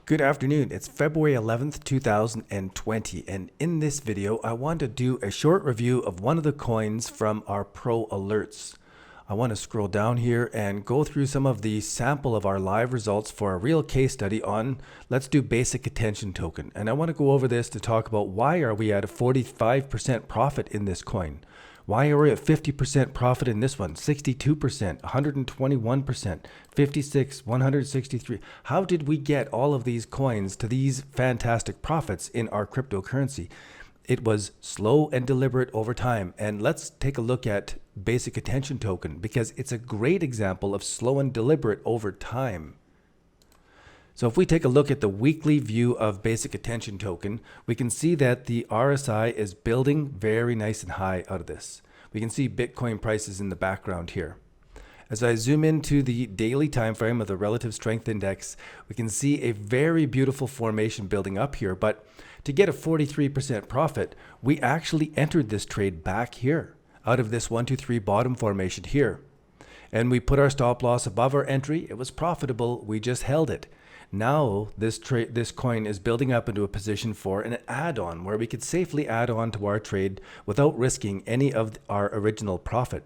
Good afternoon. It's February 11th, 2020, and in this video, I want to do a short review of one of the coins from our Pro Alerts. I want to scroll down here and go through some of the sample of our live results for a real case study on, let's do basic attention token. And I want to go over this to talk about why are we at a 45% profit in this coin? Why are we at 50% profit in this one? 62%, 121%, 56, 163. How did we get all of these coins to these fantastic profits in our cryptocurrency? It was slow and deliberate over time. And let's take a look at basic attention token because it's a great example of slow and deliberate over time. So if we take a look at the weekly view of basic attention token, we can see that the RSI is building very nice and high out of this. We can see Bitcoin prices in the background here. As I zoom into the daily time frame of the relative strength index, we can see a very beautiful formation building up here. But to get a 43% profit, we actually entered this trade back here out of this 1, 2, 3 bottom formation here. And we put our stop loss above our entry. It was profitable. We just held it. Now this coin is building up into a position for an add-on where we could safely add on to our trade without risking any of our original profit.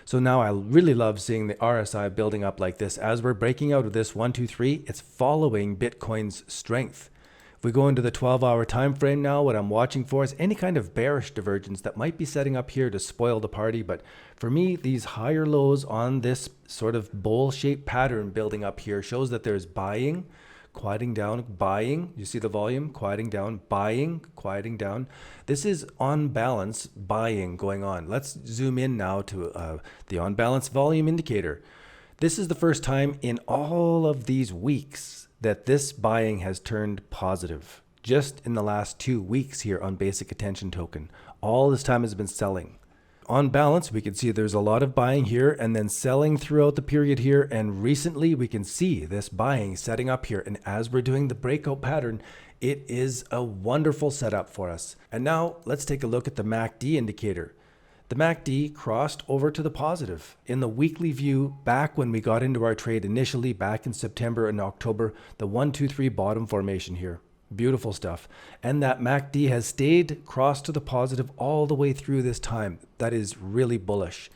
So now I really love seeing the RSI building up like this. As we're breaking out of this 1, 2, 3, it's following Bitcoin's strength. If we go into the 12-hour time frame now, what I'm watching for is any kind of bearish divergence that might be setting up here to spoil the party. But for me, these higher lows on this sort of bowl-shaped pattern building up here shows that there's buying, quieting down, buying. You see the volume? Quieting down, buying, quieting down. This is on balance buying going on. Let's zoom in now to the on balance volume indicator. This is the first time in all of these weeks that this buying has turned positive. Just in the last 2 weeks here on basic attention token. All this time has been selling. On balance, we can see there's a lot of buying here and then selling throughout the period here. And recently we can see this buying setting up here. And as we're doing the breakout pattern, it is a wonderful setup for us. And now let's take a look at the MACD indicator. The MACD crossed over to the positive. In the weekly view, back when we got into our trade initially, back in September and October, the 1, 2, 3 bottom formation here. Beautiful stuff. And that MACD has stayed crossed to the positive all the way through this time. That is really bullish.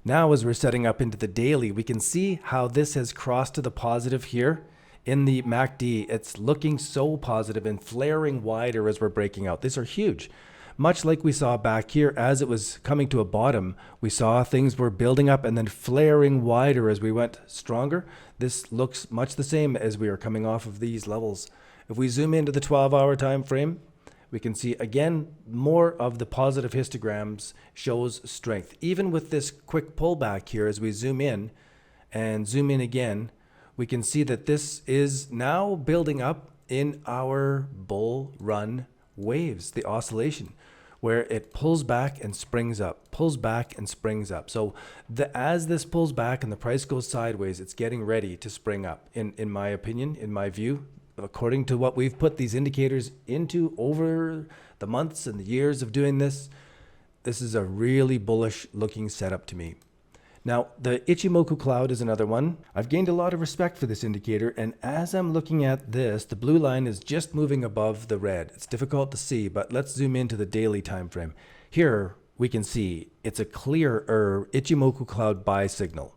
Now, as we're setting up into the daily, we can see how this has crossed to the positive here. In the MACD, it's looking so positive and flaring wider as we're breaking out. These are huge. Much like we saw back here, as it was coming to a bottom, we saw things were building up and then flaring wider as we went stronger. This looks much the same as we are coming off of these levels. If we zoom into the 12-hour time frame, we can see again more of the positive histograms shows strength. Even with this quick pullback here, as we zoom in and zoom in again, we can see that this is now building up in our bull run waves, the oscillation, where it pulls back and springs up, pulls back and springs up. So as this pulls back and the price goes sideways, it's getting ready to spring up, in my opinion, in my view, according to what we've put these indicators into over the months and the years of doing this. This is a really bullish looking setup to me. Now, the Ichimoku cloud is another one. I've gained a lot of respect for this indicator, and as I'm looking at this, the blue line is just moving above the red. It's difficult to see, but let's zoom into the daily time frame. Here, we can see it's a clear Ichimoku cloud buy signal.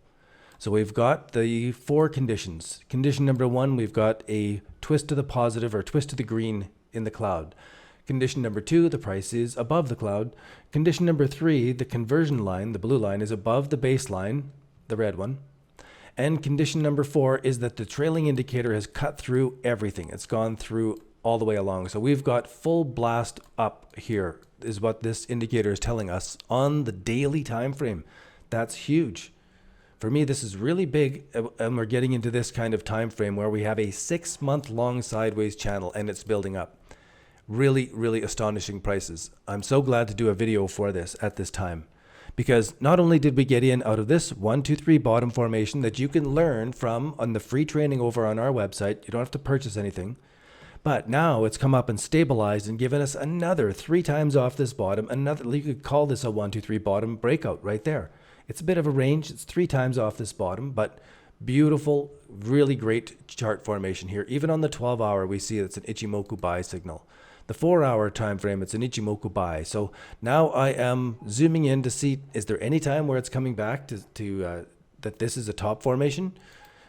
So we've got the 4 conditions. Condition number 1, we've got a twist to the positive or twist to the green in the cloud. Condition number 2, the price is above the cloud. Condition number 3, the conversion line, the blue line, is above the baseline, the red one. And condition number 4 is that the trailing indicator has cut through everything. It's gone through all the way along. So we've got full blast up here is what this indicator is telling us on the daily time frame. That's huge. For me, this is really big, and we're getting into this kind of time frame where we have a 6-month long sideways channel and it's building up. Really, really astonishing prices. I'm so glad to do a video for this at this time because not only did we get in out of this 1, 2, 3 bottom formation that you can learn from on the free training over on our website. You don't have to purchase anything, but now it's come up and stabilized and given us another 3 times off this bottom. Another, you could call this a 1, 2, 3 bottom breakout right there. It's a bit of a range. It's 3 times off this bottom, but Beautiful, really great chart formation here. Even on the 12-hour, we see it's an Ichimoku buy signal. The 4-hour time frame, it's an Ichimoku buy. So now I am zooming in to see, is there any time where it's coming back to that this is a top formation?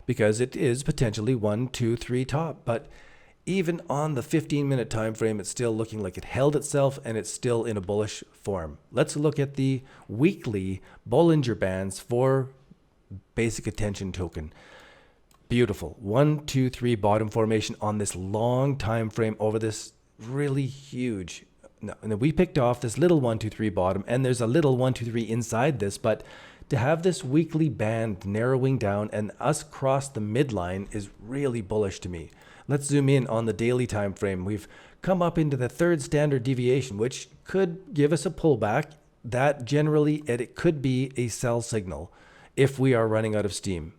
Because it is potentially 1, 2, 3 top. But even on the 15-minute time frame, it's still looking like it held itself and it's still in a bullish form. Let's look at the weekly Bollinger Bands for basic attention token. Beautiful. 1, 2, 3 bottom formation on this long time frame over this really huge. Now, and then we picked off this little 1, 2, 3 bottom, and there's a little 1, 2, 3 inside this, but to have this weekly band narrowing down and us cross the midline is really bullish to me. Let's zoom in on the daily time frame. We've come up into the third standard deviation, which could give us a pullback. That generally, it could be a sell signal if we are running out of steam.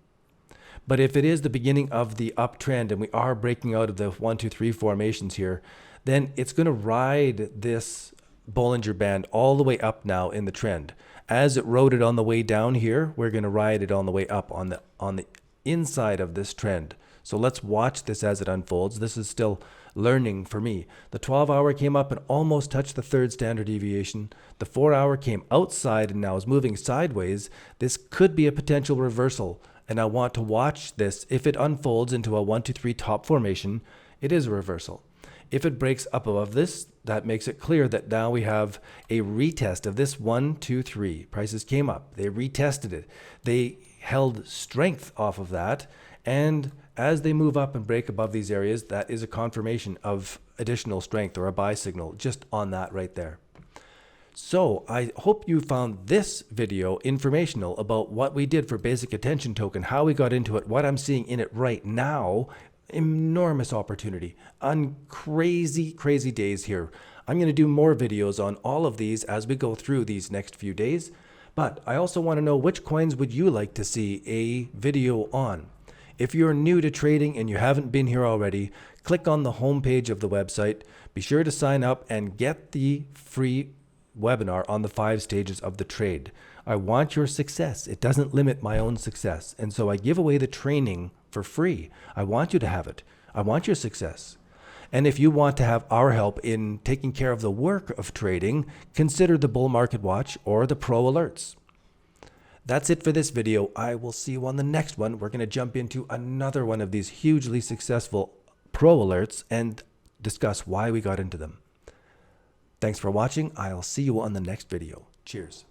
But if it is the beginning of the uptrend and we are breaking out of the 1, 2, 3 formations here, then it's going to ride this Bollinger Band all the way up now in the trend. As it rode it on the way down here, we're going to ride it on the way up on the inside of this trend. So let's watch this as it unfolds. This is still learning for me. The 12-hour came up and almost touched the third standard deviation. The 4-hour came outside and now is moving sideways. This could be a potential reversal, and I want to watch this. If it unfolds into a 1, 2, 3 top formation, it is a reversal. If it breaks up above this, that makes it clear that now we have a retest of this 1, 2, 3. Prices came up. They retested it. They held strength off of that. And as they move up and break above these areas, that is a confirmation of additional strength or a buy signal just on that right there. So I hope you found this video informational about what we did for basic attention token, how we got into it, what I'm seeing in it right now. Enormous opportunity on crazy days here. I'm going to do more videos on all of these as we go through these next few days. But I also want to know, which coins would you like to see a video on? If you're new to trading and you haven't been here already, click on the homepage of the website. Be sure to sign up and get the free webinar on the 5 stages of the trade. I want your success. It doesn't limit my own success. And so I give away the training for free. I want you to have it. I want your success. And if you want to have our help in taking care of the work of trading, consider the Bull Market Watch or the Pro Alerts. That's it for this video. I will see you on the next one. We're going to jump into another one of these hugely successful Pro Alerts and discuss why we got into them. Thanks for watching. I'll see you on the next video. Cheers.